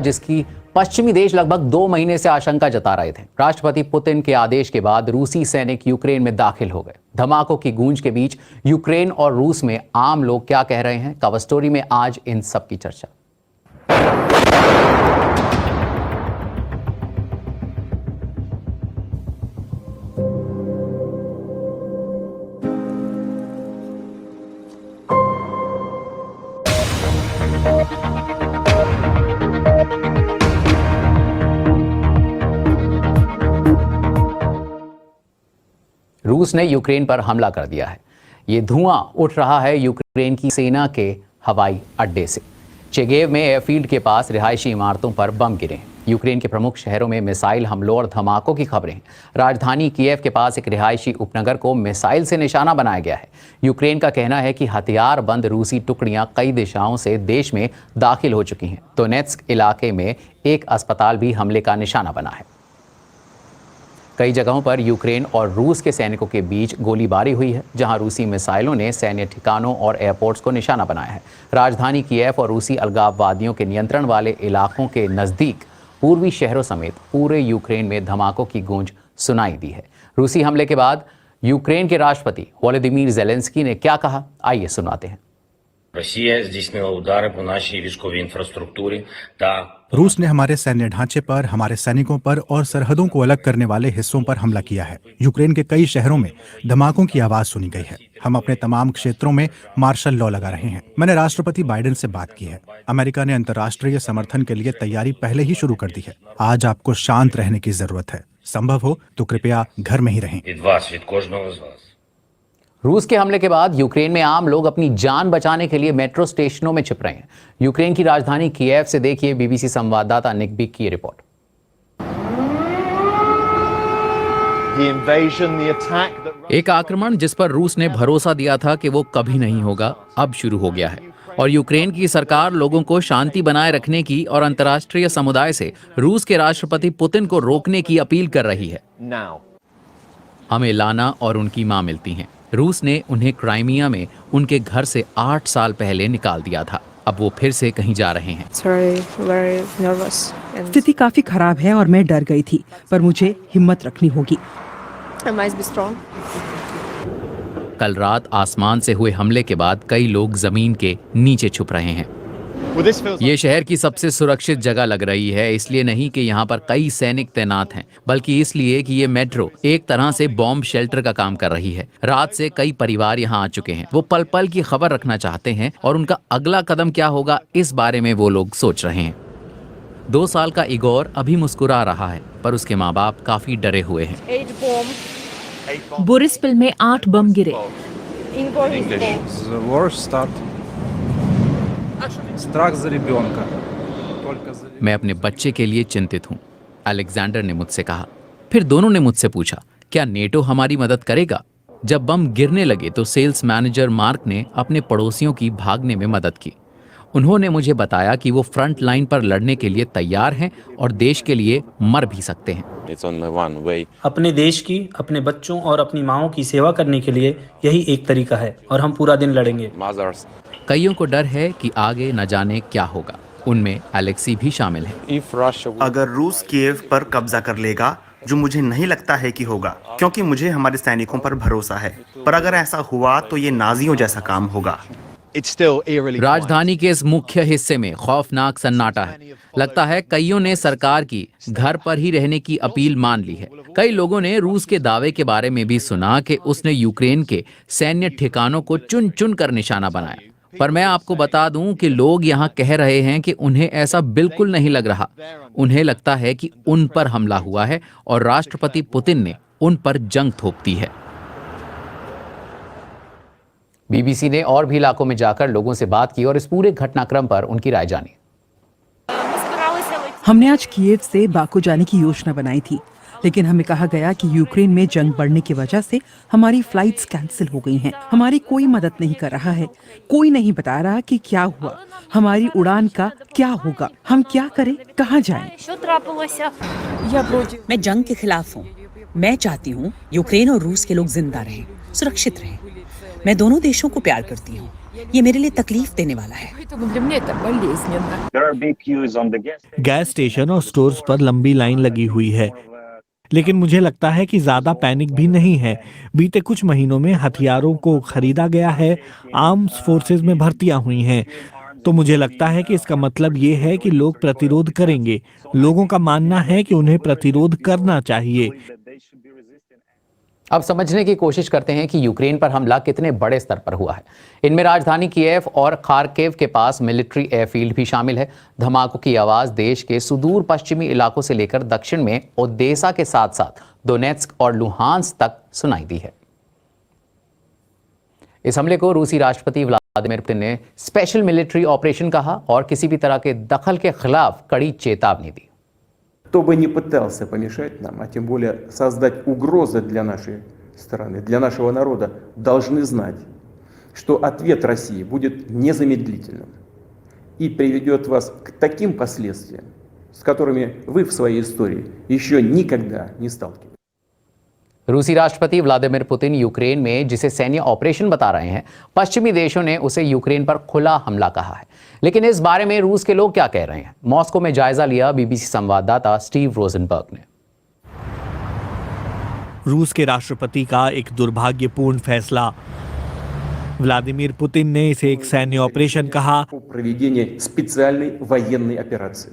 जिसकी पश्चिमी देश लगभग 2 महीने से आशंका जता रहे थे। राष्ट्रपति पुतिन के आदेश के बाद रूसी सैनिक यूक्रेन में दाखिल हो गए। धमाकों की गूंज के बीच यूक्रेन और रूस में आम लोग क्या कह रहे हैं, कवर स्टोरी में आज इन सब की चर्चा। रूस ने यूक्रेन पर हमला कर दिया है। ये धुआं उठ रहा है यूक्रेन की सेना के हवाई अड्डे से। चेगेव में एयरफील्ड के पास रिहायशी इमारतों पर बम गिरे हैं। यूक्रेन के प्रमुख शहरों में मिसाइल हमलों और धमाकों की खबरें हैं। राजधानी कीव के पास एक रिहायशी उपनगर को मिसाइल से निशाना बनाया गया है। यूक्रेन का कहना है कि हथियार बंद रूसी टुकड़ियां कई दिशाओं से देश में दाखिल हो चुकी हैं। दोनेत्स्क इलाके में एक अस्पताल भी हमले का निशाना बना है। कई जगहों पर यूक्रेन और रूस के सैनिकों के बीच गोलीबारी हुई है, जहां रूसी मिसाइलों ने सैन्य ठिकानों और एयरपोर्ट्स को निशाना बनाया है। राजधानी कीव और रूसी अलगाववादियों के नियंत्रण वाले इलाकों के नज़दीक पूर्वी शहरों समेत पूरे यूक्रेन में धमाकों की गूंज सुनाई दी है। रूसी हमले के बाद यूक्रेन के राष्ट्रपति वोलोदिमीर ज़ेलेंस्की ने क्या कहा, आइए सुनाते हैं। रूस ने हमारे सैन्य ढांचे पर, हमारे सैनिकों पर और सरहदों को अलग करने वाले हिस्सों पर हमला किया है। यूक्रेन के कई शहरों में धमाकों की आवाज सुनी गई है। हम अपने तमाम क्षेत्रों में मार्शल लॉ लगा रहे हैं। मैंने राष्ट्रपति बाइडेन से बात की है। अमेरिका ने अंतर्राष्ट्रीय समर्थन के लिए तैयारी पहले ही शुरू कर दी है। आज आपको शांत रहने की जरूरत है। संभव हो तो कृपया घर में ही रहें। रूस के हमले के बाद यूक्रेन में आम लोग अपनी जान बचाने के लिए मेट्रो स्टेशनों में छिप रहे हैं। यूक्रेन की राजधानी कीव से देखिए बीबीसी संवाददाता निक बिग की रिपोर्ट। एक आक्रमण जिस पर रूस ने भरोसा दिया था कि वो कभी नहीं होगा, अब शुरू हो गया है और यूक्रेन की सरकार लोगों को शांति बनाए रखने की और अंतर्राष्ट्रीय समुदाय से रूस के राष्ट्रपति पुतिन को रोकने की अपील कर रही है। हमें लाना और उनकी मां मिलती हैं। रूस ने उन्हें क्राइमिया में उनके घर से 8 साल पहले निकाल दिया था। अब वो फिर से कहीं जा रहे हैं। स्थिति काफी खराब है और मैं डर गई थी, पर मुझे हिम्मत रखनी होगी। कल रात आसमान से हुए हमले के बाद कई लोग जमीन के नीचे छुप रहे हैं। ये शहर की सबसे सुरक्षित जगह लग रही है, इसलिए नहीं कि यहाँ पर कई सैनिक तैनात हैं, बल्कि इसलिए कि ये मेट्रो एक तरह से बॉम्ब शेल्टर का काम कर रही है। रात से कई परिवार यहाँ आ चुके हैं। वो पल पल की खबर रखना चाहते हैं और उनका अगला कदम क्या होगा, इस बारे में वो लोग सोच रहे हैं। 2 साल का इगोर अभी मुस्कुरा रहा है, पर उसके माँ बाप काफी डरे हुए हैं। बोरिस्पिल में 8 बम गिरे। मैं अपने बच्चे के लिए चिंतित हूँ, अलेक्जेंडर ने मुझसे कहा। फिर दोनों ने मुझसे पूछा, क्या नेटो हमारी मदद करेगा? जब बम गिरने लगे तो सेल्स मैनेजर मार्क ने अपने पड़ोसियों की भागने में मदद की। उन्होंने मुझे बताया कि वो फ्रंट लाइन पर लड़ने के लिए तैयार हैं और देश के लिए मर भी सकते हैं। अपने देश की, अपने बच्चों और अपनी माँओं की सेवा करने के लिए यही एक तरीका है और हम पूरा दिन लड़ेंगे। कईयों को डर है कि आगे न जाने क्या होगा। उनमें अलेक्सी भी शामिल है। अगर रूस कीव पर कब्जा कर लेगा, जो मुझे नहीं लगता है कि होगा, क्योंकि मुझे हमारे सैनिकों पर भरोसा है, पर अगर ऐसा हुआ तो ये नाजियों जैसा काम होगा। राजधानी के इस मुख्य हिस्से में खौफनाक सन्नाटा है। लगता है कईयों ने सरकार की घर पर ही रहने की अपील मान ली है। कई लोगों ने रूस के दावे के बारे में भी सुना कि उसने यूक्रेन के सैन्य ठिकानों को चुन चुन कर निशाना बनाया। पर मैं आपको बता दूं कि लोग यहाँ कह रहे हैं कि उन्हें ऐसा बिल्कुल नहीं लग रहा। उन्हें लगता है कि उन पर हमला हुआ है और राष्ट्रपति पुतिन ने उन पर जंग थोप दी है। बीबीसी ने और भी इलाकों में जाकर लोगों से बात की और इस पूरे घटनाक्रम पर उनकी राय जानी। हमने आज कीव से बाकू जाने की योजना बनाई थी, लेकिन हमें कहा गया कि यूक्रेन में जंग बढ़ने की वजह से हमारी फ्लाइट्स कैंसिल हो गई हैं। हमारी कोई मदद नहीं कर रहा है। कोई नहीं बता रहा कि क्या हुआ, हमारी उड़ान का क्या होगा, हम क्या करें, कहाँ जाएं? मैं जंग के खिलाफ हूँ। मैं चाहती हूँ यूक्रेन और रूस के लोग जिंदा रहें, सुरक्षित रहें। मैं दोनों देशों को प्यार करती हूँ। ये मेरे लिए तकलीफ देने वाला है। Поэтому для меня это болезненно. गैस स्टेशन और स्टोर्स पर लंबी लाइन लगी हुई है, लेकिन मुझे लगता है कि ज्यादा पैनिक भी नहीं है। बीते कुछ महीनों में हथियारों को खरीदा गया है, आर्म्स फोर्सेस में भर्तियां हुई हैं, तो मुझे लगता है कि इसका मतलब ये है कि लोग प्रतिरोध करेंगे। लोगों का मानना है कि उन्हें प्रतिरोध करना चाहिए। अब समझने की कोशिश करते हैं कि यूक्रेन पर हमला कितने बड़े स्तर पर हुआ है। इनमें राजधानी कीव और खार्किव के पास मिलिट्री एयरफील्ड भी शामिल है। धमाकों की आवाज देश के सुदूर पश्चिमी इलाकों से लेकर दक्षिण में ओडेसा के साथ साथ डोनेट्स्क और लुहांस तक सुनाई दी है। इस हमले को रूसी राष्ट्रपति व्लादिमीर पुतिन ने स्पेशल मिलिट्री ऑपरेशन कहा और किसी भी तरह के दखल के खिलाफ कड़ी चेतावनी दी। Кто бы ни пытался помешать нам, а тем более создать угрозы для нашей страны, для нашего народа, должны знать, что ответ России будет незамедлительным и приведет вас к таким последствиям, с которыми вы в своей истории еще никогда не сталкивались. रूसी राष्ट्रपति व्लादिमीर पुतिन यूक्रेन में जिसे सैन्य ऑपरेशन बता रहे हैं, पश्चिमी देशों ने उसे यूक्रेन पर खुला हमला कहा है। लेकिन इस बारे में रूस के लोग क्या कह रहे हैं, मॉस्को में जायजा लिया बीबीसी संवाददाता स्टीव रोजनबर्ग ने। रूस के राष्ट्रपति का एक दुर्भाग्यपूर्ण फैसला। व्लादिमीर पुतिन ने इसे एक सैन्य ऑपरेशन कहा। Проведение специальной военной операции.